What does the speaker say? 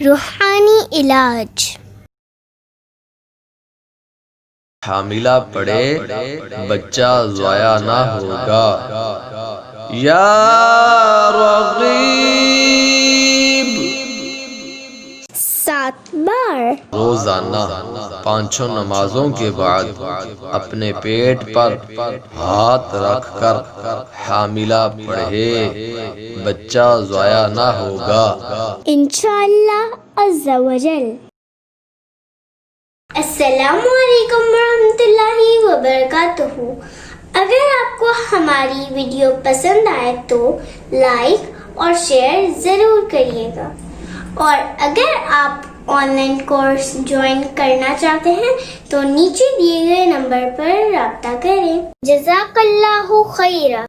روحانی علاج۔ حاملہ پڑے بچہ ضائع نہ ہوگا۔ یا رغیب 7 بار روزانہ 5 نمازوں کے بعد اپنے پیٹ پر ہاتھ رکھ کر حاملہ پڑھے، بچہ ضائع نہ ہوگا انشاءاللہ عز و جل۔ السلام علیکم ورحمۃ اللہ وبرکاتہ۔ اگر آپ کو ہماری ویڈیو پسند آئے تو لائک اور شیئر ضرور کریے گا، اور اگر آپ آن لائن کورس جوائن کرنا چاہتے ہیں تو نیچے دیے گئے نمبر پر رابطہ کریں۔ جزاک اللہ خیرہ۔